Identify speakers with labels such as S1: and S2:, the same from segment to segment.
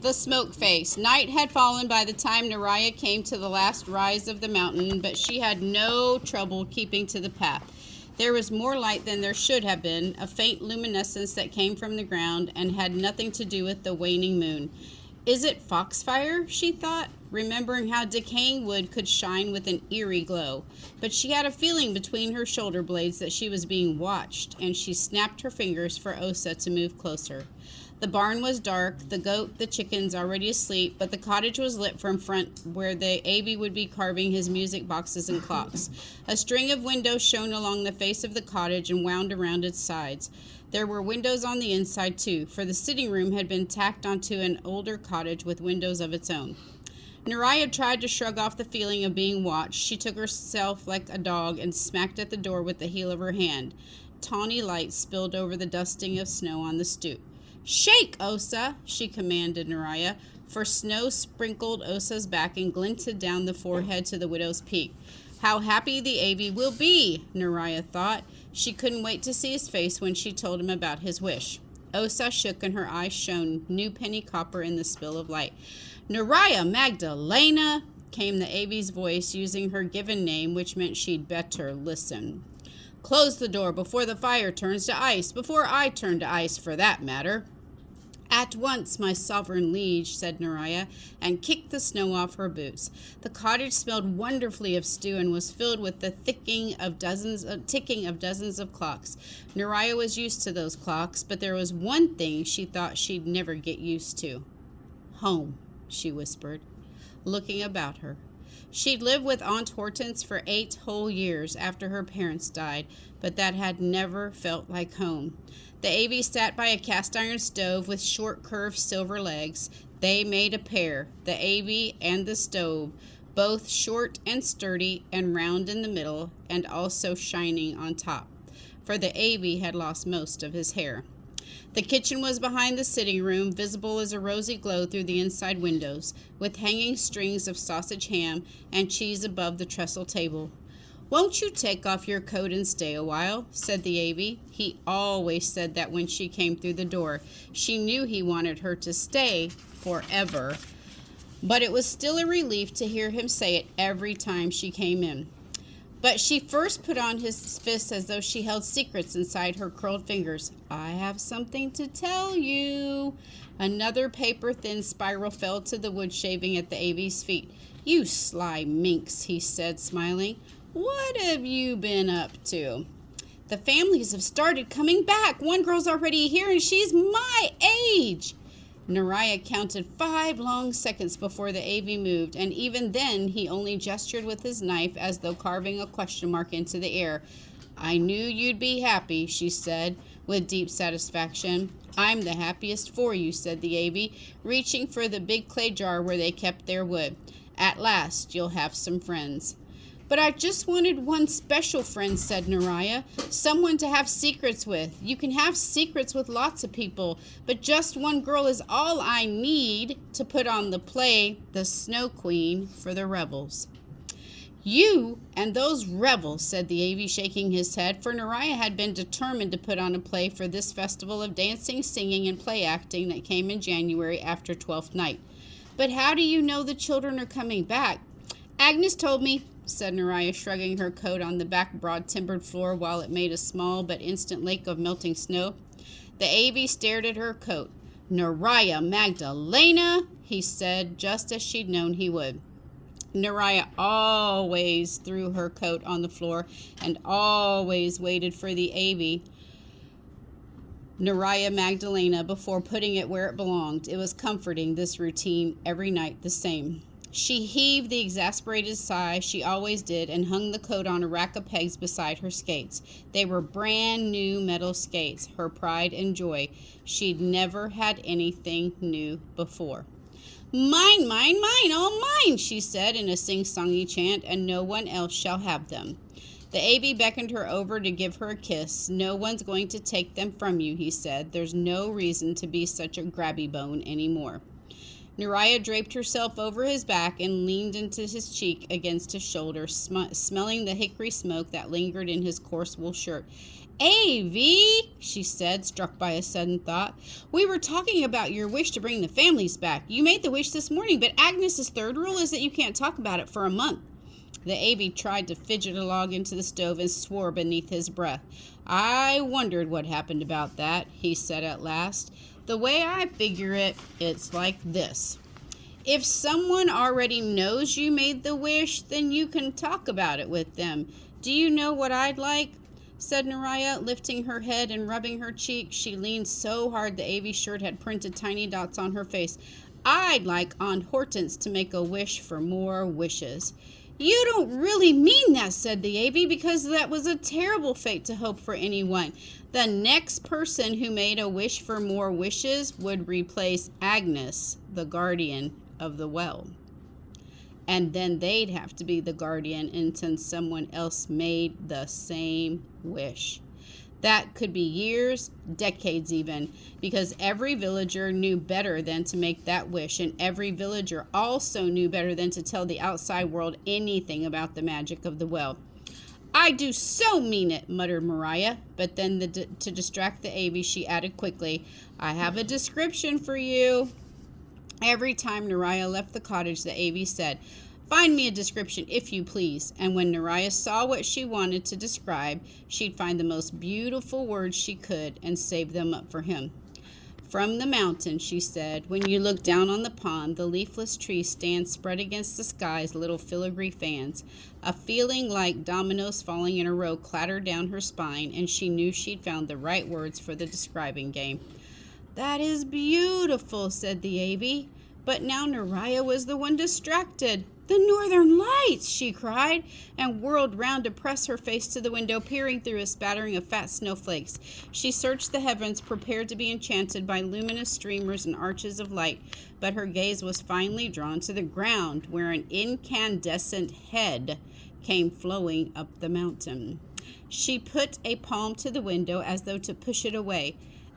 S1: The Smoke Face. Night had fallen by the time Naraya came to the last rise of the mountain, but she had no trouble keeping to the path. There was more light than there should have been, a faint luminescence that came from the ground and had nothing to do with the waning moon. Is it foxfire? She thought, remembering how decaying wood could shine with an eerie glow. But she had a feeling between her shoulder blades that she was being watched, and she snapped her fingers for Osa to move closer. The barn was dark, the goat, the chickens already asleep, but the cottage was lit from front where the Avi would be carving his music boxes and clocks. A string of windows shone along the face of the cottage and wound around its sides. There were windows on the inside too, for the sitting room had been tacked onto an older cottage with windows of its own. Naraya tried to shrug off the feeling of being watched. She took herself like a dog and smacked at the door with the heel of her hand. Tawny light spilled over the dusting of snow on the stoop. "Shake, Osa," she commanded Naraya, for snow sprinkled Osa's back and glinted down the forehead to the widow's peak. How happy the Avi will be, Naraya thought. She couldn't wait to see his face when she told him about his wish. Osa shook and her eyes shone new penny copper in the spill of light. "Naraya Magdalena," came the Avi's voice, using her given name, which meant she'd better listen. "Close the door before the fire turns to ice, before I turn to ice for that matter." "At once, my sovereign liege," said Naraya, and kicked the snow off her boots. The cottage smelled wonderfully of stew and was filled with the ticking of dozens of clocks. Naraya was used to those clocks, but there was one thing she thought she'd never get used to. "Home," she whispered, looking about her. She'd lived with Aunt Hortense for 8 whole years after her parents died, but that had never felt like home. The Avi sat by a cast-iron stove with short, curved silver legs. They made a pair, the Avi and the stove, both short and sturdy and round in the middle and also shining on top, for the Avi had lost most of his hair. The kitchen was behind the sitting room, visible as a rosy glow through the inside windows, with hanging strings of sausage ham and cheese above the trestle table. "Won't you take off your coat and stay a while?" said the Avi. He always said that when she came through the door. She knew he wanted her to stay forever, but it was still a relief to hear him say it every time she came in. But she first put on his fists as though she held secrets inside her curled fingers. "I have something to tell you." Another paper-thin spiral fell to the wood shaving at the Avi's feet. "You sly minx," he said, smiling. "What have you been up to?" "The families have started coming back. One girl's already here, and she's my age." Naraya counted 5 long seconds before the Avi moved, and even then he only gestured with his knife as though carving a question mark into the air. "I knew you'd be happy," she said, with deep satisfaction. "I'm the happiest for you," said the Avi, reaching for the big clay jar where they kept their wood. "At last you'll have some friends." "But I just wanted one special friend," said Naraya. "Someone to have secrets with. You can have secrets with lots of people, but just one girl is all I need to put on the play, The Snow Queen, for the rebels." "You and those rebels," said the Avi, shaking his head, for Naraya had been determined to put on a play for this festival of dancing, singing, and play acting that came in January after 12th night. "But how do you know the children are coming back?" "Agnes told me," said Naraya, shrugging her coat on the back broad timbered floor while it made a small but instant lake of melting snow. The Avi stared at her coat. "Naraya Magdalena," he said, just as she'd known he would. Naraya always threw her coat on the floor and always waited for the Avi, Naraya Magdalena, before putting it where it belonged. It was comforting, this routine, every night the same. She heaved the exasperated sigh she always did and hung the coat on a rack of pegs beside her skates. They were brand new metal skates, her pride and joy. She'd never had anything new before. "Mine, mine, mine, all mine," she said in a sing-songy chant, "and no one else shall have them." The Avi beckoned her over to give her a kiss. "No one's going to take them from you," he said. "There's no reason to be such a grabby bone anymore." Naraya draped herself over his back and leaned into his cheek against his shoulder, smelling the hickory smoke that lingered in his coarse wool shirt. Avie, she said, struck by a sudden thought. We were talking about your wish to bring the families back. You made the wish this morning, but Agnes's third rule is that you can't talk about it for a month. The Avie tried to fidget a log into the stove and swore beneath his breath. I wondered what happened about that, he said at last. The way I figure it, it's like this. If someone already knows you made the wish, then you can talk about it with them. Do you know what I'd like? Said Neriah, lifting her head and rubbing her cheek. She leaned so hard the Avie shirt had printed tiny dots on her face. I'd like Aunt Hortense to make a wish for more wishes. You don't really mean that, said the Avie, because that was a terrible fate to hope for anyone. The next person who made a wish for more wishes would replace Agnes, the guardian of the well. And then they'd have to be the guardian until someone else made the same wish. That could be years, decades even, because every villager knew better than to make that wish, and every villager also knew better than to tell the outside world anything about the magic of the well. I do so mean it, muttered Neriah, but then to distract the Avie, she added quickly, I have a description for you. Every time Neriah left the cottage, the Avie said, Find me a description, if you please. And when Neriah saw what she wanted to describe, she'd find the most beautiful words she could and save them up for him. From the mountain, she said, when you look down on the pond, the leafless trees stand spread against the sky as little filigree fans. A feeling like dominoes falling in a row clattered down her spine, and she knew she'd found the right words for the describing game. That is beautiful, said the Avie. But now Neriah was the one distracted. The northern lights, she cried, and whirled round to press her face to the window, peering through a spattering of fat snowflakes. She searched the heavens, prepared to be enchanted by luminous streamers and arches of light, but her gaze was finally drawn to the ground, where an incandescent head came flowing up the mountain. She put a palm to the window as though to push it away.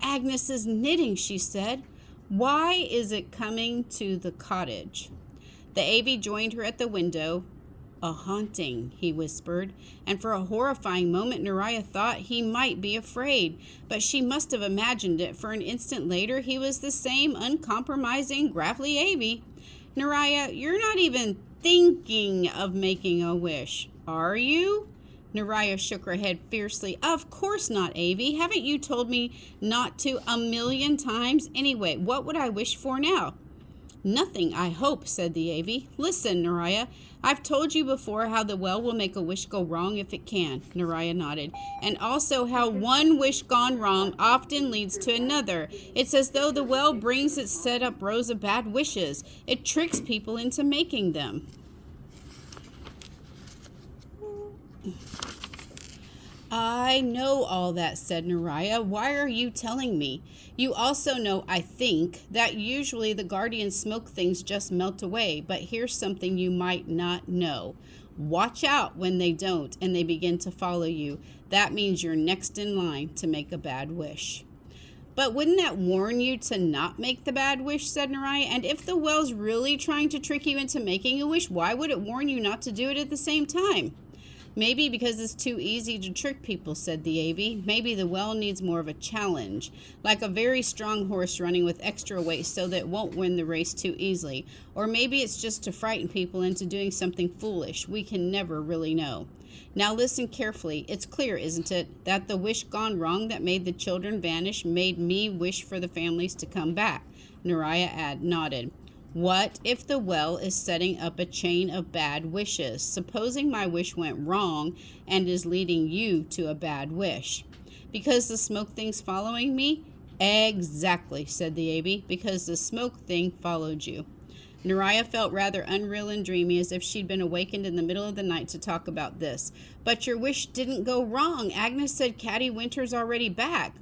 S1: Agnes is knitting, she said. Why is it coming to the cottage? The Avie joined her at the window. A haunting, he whispered, and for a horrifying moment Neriah thought he might be afraid, but she must have imagined it, for an instant later he was the same uncompromising, gravelly Avie. Neriah, you're not even thinking of making a wish, are you? Neriah shook her head fiercely. Of course not, Avie. Haven't you told me not to 1,000,000 times? Anyway, what would I wish for now? Nothing, I hope, said the Avie. Listen, Neriah, I've told you before how the well will make a wish go wrong if it can. Neriah nodded. And also how one wish gone wrong often leads to another. It's as though the well brings its set up rows of bad wishes. It tricks people into making them. I know all that, said Neriah. Why are you telling me? You also know, I think, that usually the guardians smoke things just melt away, but here's something you might not know. Watch out when they don't and they begin to follow you. That means you're next in line to make a bad wish. But wouldn't that warn you to not make the bad wish, said Neriah? And if the well's really trying to trick you into making a wish, why would it warn you not to do it at the same time? Maybe because it's too easy to trick people, said the Avie. Maybe the well needs more of a challenge, like a very strong horse running with extra weight so that it won't win the race too easily. Or maybe it's just to frighten people into doing something foolish. We can never really know. Now listen carefully. It's clear, isn't it, that the wish gone wrong that made the children vanish made me wish for the families to come back. Neriah nodded. What if the well is setting up a chain of bad wishes? Supposing my wish went wrong and is leading you to a bad wish. Because the smoke thing's following me? Exactly, said the Avie, because the smoke thing followed you. Neriah felt rather unreal and dreamy, as if she'd been awakened in the middle of the night to talk about this. But your wish didn't go wrong. Agnes said Caddy Winter's already back.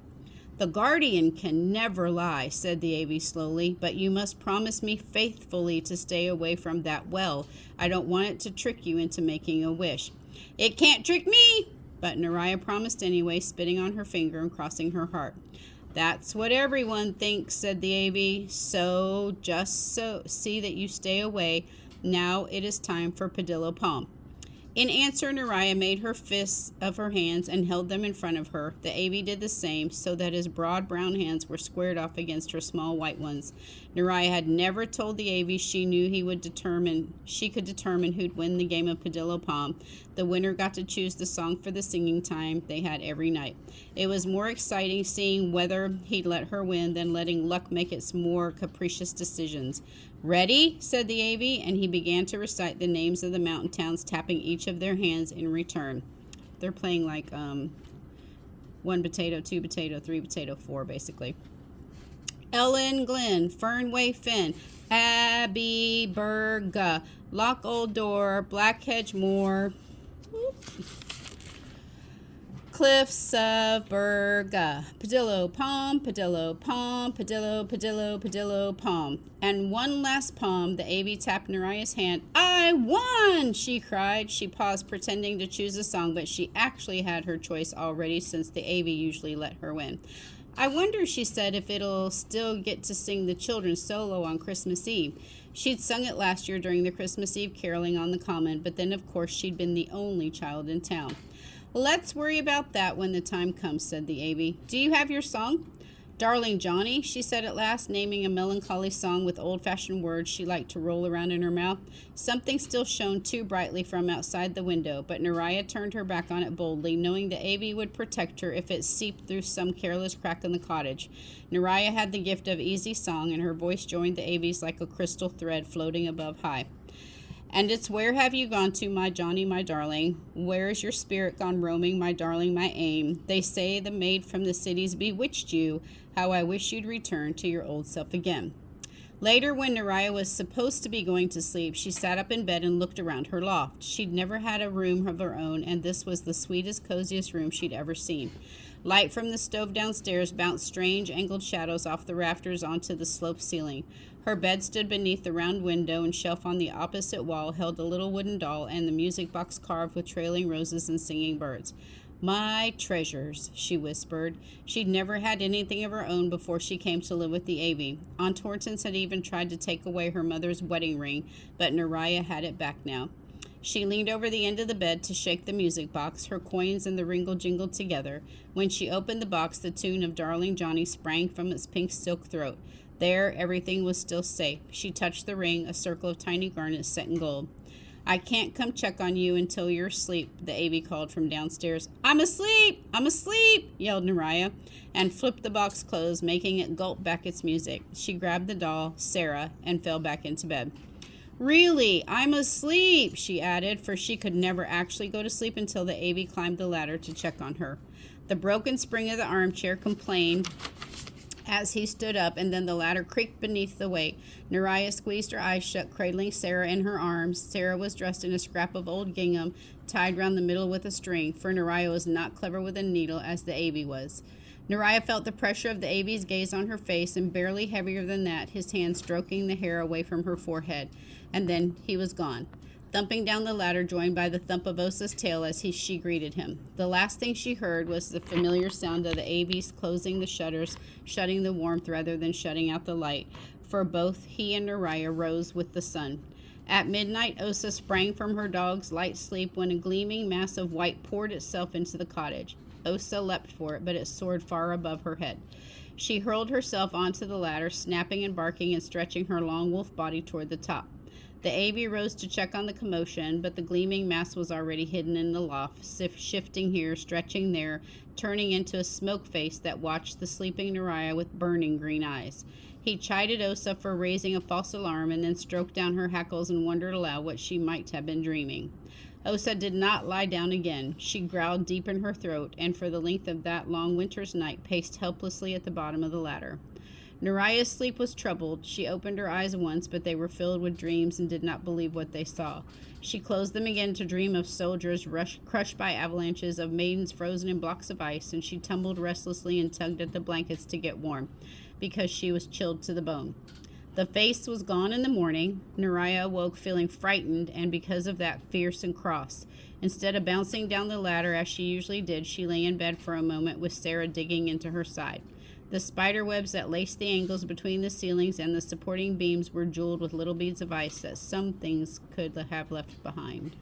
S1: The guardian can never lie, said the Avie slowly, but you must promise me faithfully to stay away from that well. I don't want it to trick you into making a wish. It can't trick me, but Neriah promised anyway, spitting on her finger and crossing her heart. That's what everyone thinks, said the Avie. So see that you stay away. Now it is time for Padillo Palm. In answer, Neriah made her fists of her hands and held them in front of her. The Avi did the same, so that his broad brown hands were squared off against her small white ones. Neriah had never told the Avi she knew she could determine who'd win the game of Padillo Palm. The winner got to choose the song for the singing time they had every night. It was more exciting seeing whether he'd let her win than letting luck make its more capricious decisions. "Ready?" said the Avi, and he began to recite the names of the mountain towns, tapping each of their hands in return. They're playing like 1 potato, 2 potato, 3 potato, 4 basically. Ellen Glen, Fernway Fen, Abbeyburg, Loch Old Door, Blackhead Moor, Cliffs of Berga, Padillo Palm, Padillo Palm, Padillo, Padillo, Padillo Palm. And one last palm, the Avi tapped Neriah's hand. "I won!" she cried. She paused, pretending to choose a song, but she actually had her choice already since the Avi usually let her win. "I wonder," she said, "if it'll still get to sing the children's solo on Christmas Eve." She'd sung it last year during the Christmas Eve caroling on the common, but then of course she'd been the only child in town. "Let's worry about that when the time comes," said the Avi. "Do you have your song?" "Darling Johnny," she said at last, naming a melancholy song with old-fashioned words she liked to roll around in her mouth. Something still shone too brightly from outside the window, but Neriah turned her back on it boldly, knowing the Avi would protect her if it seeped through some careless crack in the cottage. Neriah had the gift of easy song, and her voice joined the Avi's like a crystal thread floating above high. "And it's where have you gone to, my Johnny, my darling? Where is your spirit gone roaming, my darling, my aim? They say the maid from the cities bewitched you. How I wish you'd return to your old self again." Later, when Neriah was supposed to be going to sleep, she sat up in bed and looked around her loft. She'd never had a room of her own, and this was the sweetest, coziest room she'd ever seen. Light from the stove downstairs bounced strange, angled shadows off the rafters onto the sloped ceiling. Her bed stood beneath the round window, and shelf on the opposite wall held a little wooden doll and the music box carved with trailing roses and singing birds. "My treasures," she whispered. She'd never had anything of her own before she came to live with the Avi. Aunt Hortense had even tried to take away her mother's wedding ring, but Neriah had it back now. She leaned over the end of the bed to shake the music box. Her coins and the ringle jingled together. When she opened the box, the tune of Darling Johnny sprang from its pink silk throat. There, everything was still safe. She touched the ring, a circle of tiny garnets set in gold. "I can't come check on you until you're asleep," the Avi called from downstairs. "I'm asleep! I'm asleep!" yelled Neriah, and flipped the box closed, making it gulp back its music. She grabbed the doll, Sarah, and fell back into bed. "Really, I'm asleep," she added, for she could never actually go to sleep until the Avi climbed the ladder to check on her. The broken spring of the armchair complained as he stood up, and then the ladder creaked beneath the weight. Neriah squeezed her eyes shut, cradling Sarah in her arms. Sarah was dressed in a scrap of old gingham, tied round the middle with a string, for Neriah was not clever with a needle as the Avi was. Neriah felt the pressure of the Avi's gaze on her face, and barely heavier than that, his hand stroking the hair away from her forehead. And then he was gone, thumping down the ladder, joined by the thump of Osa's tail as she greeted him. The last thing she heard was the familiar sound of the Avi's closing the shutters, shutting the warmth rather than shutting out the light, for both he and Neriah rose with the sun. At midnight, Osa sprang from her dog's light sleep when a gleaming mass of white poured itself into the cottage. Osa leapt for it, but it soared far above her head. She hurled herself onto the ladder, snapping and barking and stretching her long wolf body toward the top. The Avi rose to check on the commotion, but the gleaming mass was already hidden in the loft, shifting here, stretching there, turning into a smoke face that watched the sleeping Neriah with burning green eyes. He chided Osa for raising a false alarm, and then stroked down her hackles and wondered aloud what she might have been dreaming. Osa did not lie down again. She growled deep in her throat, and for the length of that long winter's night paced helplessly at the bottom of the ladder. Neriah's sleep was troubled. She opened her eyes once, but they were filled with dreams and did not believe what they saw. She closed them again to dream of soldiers crushed by avalanches, of maidens frozen in blocks of ice, and she tumbled restlessly and tugged at the blankets to get warm, because she was chilled to the bone. The face was gone in the morning. Neriah awoke feeling frightened, and because of that, fierce and cross. Instead of bouncing down the ladder as she usually did, she lay in bed for a moment with Sarah digging into her side. The spider webs that laced the angles between the ceilings and the supporting beams were jeweled with little beads of ice that some things could have left behind.